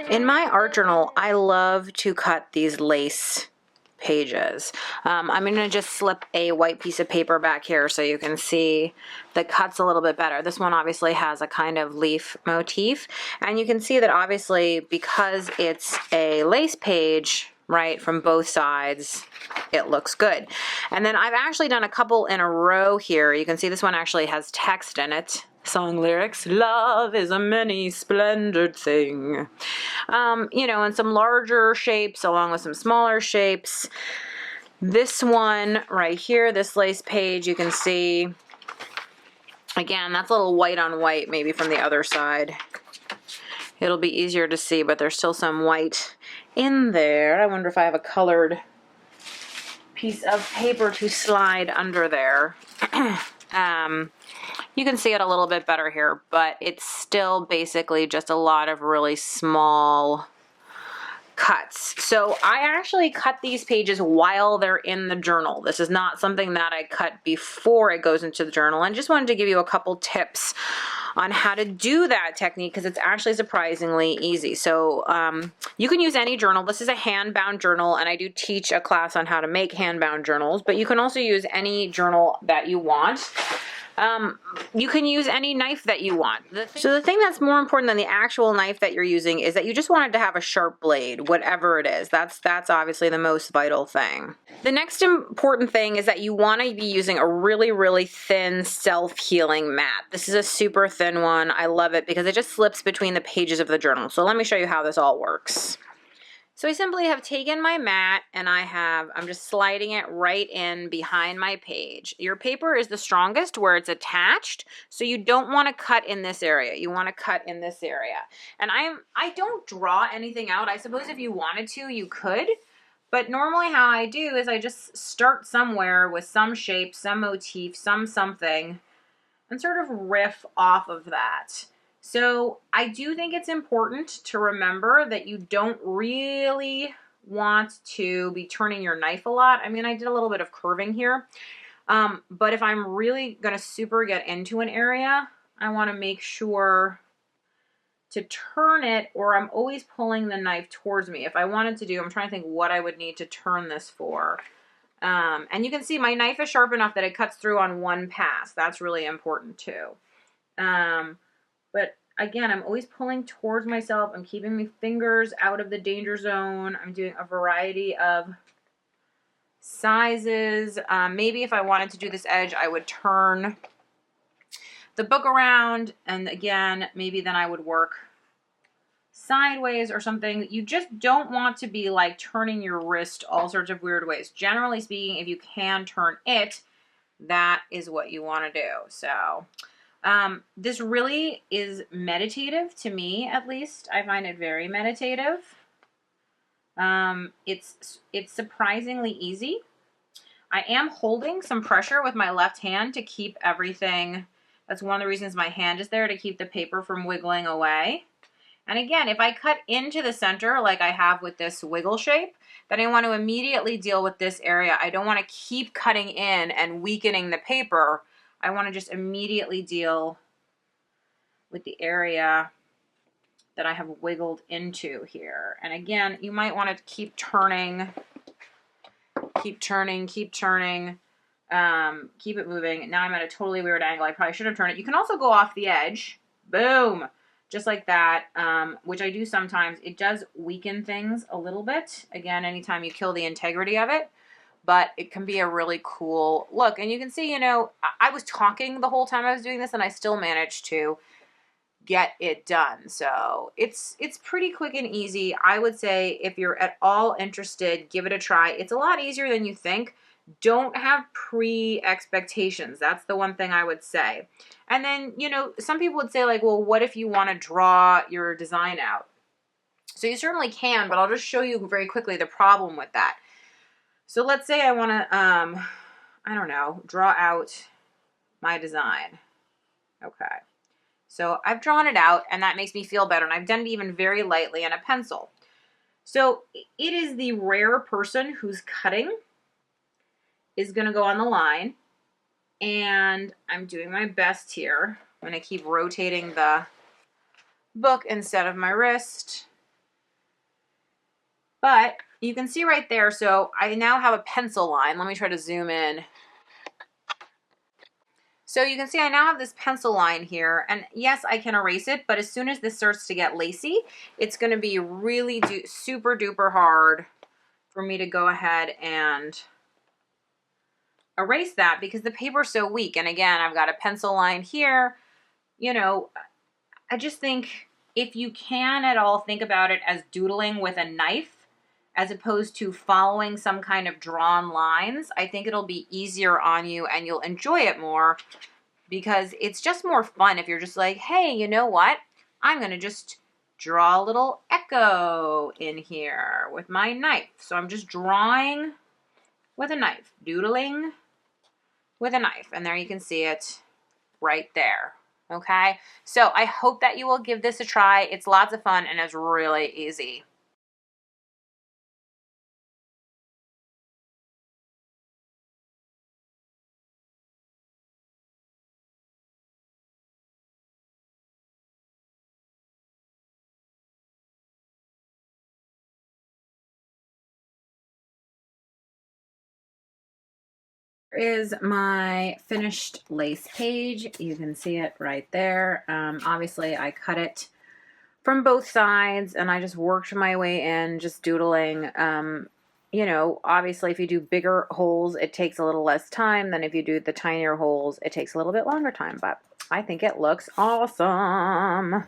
In my art journal, I love to cut these lace pages. I'm going to just slip a white piece of paper back here so you can see the cuts a little bit better. This one obviously has a kind of leaf motif, and you can see that obviously because it's a lace page, right, from both sides, it looks good. And then I've actually done a couple in a row here. You can see this one actually has text in it. Song lyrics, love is a many splendid thing. You know, and some larger shapes along with some smaller shapes. This one right here, this lace page, you can see, again, that's a little white on white, maybe from the other side. It'll be easier to see, but there's still some white in there. I wonder if I have a colored piece of paper to slide under there. You can see it a little bit better here, but it's still basically just a lot of really small cuts. So I actually cut these pages while they're in the journal. This is not something that I cut before it goes into the journal. And just wanted to give you a couple tips on how to do that technique because it's actually surprisingly easy. So you can use any journal. This is a hand-bound journal, and I do teach a class on how to make hand-bound journals, but you can also use any journal that you want. You can use any knife that you want. So the thing that's more important than the actual knife that you're using is that you just want it to have a sharp blade, whatever it is. That's obviously the most vital thing. The next important thing is that you want to be using a really, really thin self-healing mat. This is a super thin one. I love it because it just slips between the pages of the journal. So let me show you how this all works. So I simply have taken my mat and I'm just sliding it right in behind my page. Your paper is the strongest where it's attached, so you don't want to cut in this area. You want to cut in this area. And I don't draw anything out. I suppose if you wanted to, you could. But normally how I do is I just start somewhere with some shape, some motif, some something, and sort of riff off of that. So I do think it's important to remember that you don't really want to be turning your knife a lot. I mean, I did a little bit of curving here, but if I'm really going to super get into an area, I want to make sure to turn it, or I'm always pulling the knife towards me. If I wanted to do, I'm trying to think what I would need to turn this for. And you can see my knife is sharp enough that it cuts through on one pass. That's really important too. But again, I'm always pulling towards myself. I'm keeping my fingers out of the danger zone. I'm doing a variety of sizes. Maybe if I wanted to do this edge, I would turn the book around. And again, maybe then I would work sideways or something. You just don't want to be like turning your wrist all sorts of weird ways. Generally speaking, if you can turn it, that is what you want to do. So this really is meditative to me, at least. I find it very meditative. It's surprisingly easy. I am holding some pressure with my left hand to keep everything. That's one of the reasons my hand is there, to keep the paper from wiggling away. And again, if I cut into the center like I have with this wiggle shape, then I want to immediately deal with this area. I don't want to keep cutting in and weakening the paper. I want to just immediately deal with the area that I have wiggled into here. And again, you might want to keep turning, keep it moving. Now I'm at a totally weird angle. I probably should have turned it. You can also go off the edge. Boom. Just like that, which I do sometimes. It does weaken things a little bit. Again, anytime you kill the integrity of it. But it can be a really cool look. And you can see, you know, I was talking the whole time I was doing this, and I still managed to get it done. So it's pretty quick and easy. I would say if you're at all interested, give it a try. It's a lot easier than you think. Don't have pre-expectations. That's the one thing I would say. And then, you know, some people would say like, well, what if you want to draw your design out? So you certainly can, but I'll just show you very quickly the problem with that. So let's say I want to, I don't know, draw out my design. Okay. So I've drawn it out, and that makes me feel better. And I've done it even very lightly in a pencil. So it is the rare person who's cutting is going to go on the line. And I'm doing my best here. I'm going to keep rotating the book instead of my wrist. But you can see right there, so I now have a pencil line. Let me try to zoom in. So you can see I now have this pencil line here, and yes, I can erase it, but as soon as this starts to get lacy, it's going to be really super duper hard for me to go ahead and erase that because the paper's so weak. And again, I've got a pencil line here. You know, I just think if you can at all think about it as doodling with a knife as opposed to following some kind of drawn lines, I think it'll be easier on you and you'll enjoy it more because it's just more fun if you're just like, hey, you know what? I'm going to just draw a little echo in here with my knife. So I'm just drawing with a knife, doodling with a knife. And there you can see it right there. Okay, so I hope that you will give this a try. It's lots of fun and it's really easy. Here is my finished lace page. You can see it right there. Obviously, I cut it from both sides and I just worked my way in, just doodling. You know, obviously, if you do bigger holes, it takes a little less time than if you do the tinier holes. It takes a little bit longer time, but I think it looks awesome.